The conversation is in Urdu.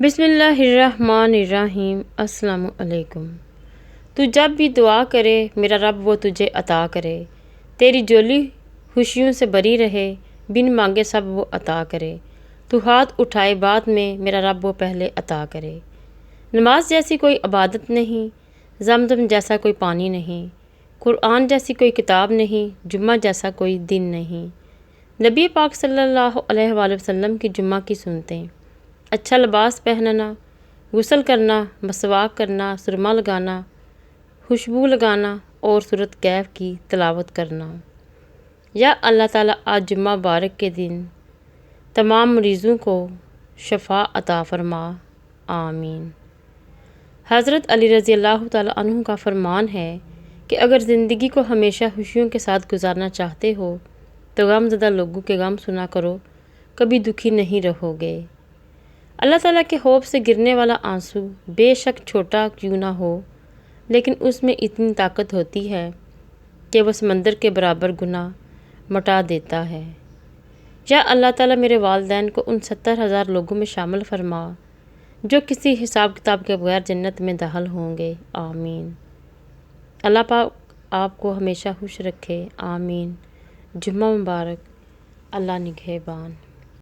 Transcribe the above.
بسم اللہ الرحمن الرحیم۔ السلام علیکم۔ تو جب بھی دعا کرے میرا رب وہ تجھے عطا کرے، تیری جولی خوشیوں سے بری رہے، بن مانگے سب وہ عطا کرے، تو ہاتھ اٹھائے بعد میں میرا رب وہ پہلے عطا کرے۔ نماز جیسی کوئی عبادت نہیں، زمزم جیسا کوئی پانی نہیں، قرآن جیسی کوئی کتاب نہیں، جمعہ جیسا کوئی دن نہیں۔ نبی پاک صلی اللہ علیہ وآلہ وسلم کی جمعہ کی سنتیں: اچھا لباس پہننا، غسل کرنا، مسواک کرنا، سرما لگانا، خوشبو لگانا اور سورۃ کہف کی تلاوت کرنا۔ یا اللہ تعالیٰ آج جمعہ مبارک کے دن تمام مریضوں کو شفا عطا فرما، آمین۔ حضرت علی رضی اللہ تعالیٰ عنہ کا فرمان ہے کہ اگر زندگی کو ہمیشہ خوشیوں کے ساتھ گزارنا چاہتے ہو تو غم زدہ لوگوں کے غم سنا کرو، کبھی دکھی نہیں رہو گے۔ اللہ تعالیٰ کے خوف سے گرنے والا آنسو بے شک چھوٹا کیوں نہ ہو، لیکن اس میں اتنی طاقت ہوتی ہے کہ وہ سمندر کے برابر گناہ مٹا دیتا ہے۔ یا اللہ تعالیٰ میرے والدین کو ان 70,000 لوگوں میں شامل فرما جو کسی حساب کتاب کے بغیر جنت میں داخل ہوں گے، آمین۔ اللہ پاک آپ کو ہمیشہ خوش رکھے، آمین۔ جمعہ مبارک، اللہ نگہبان۔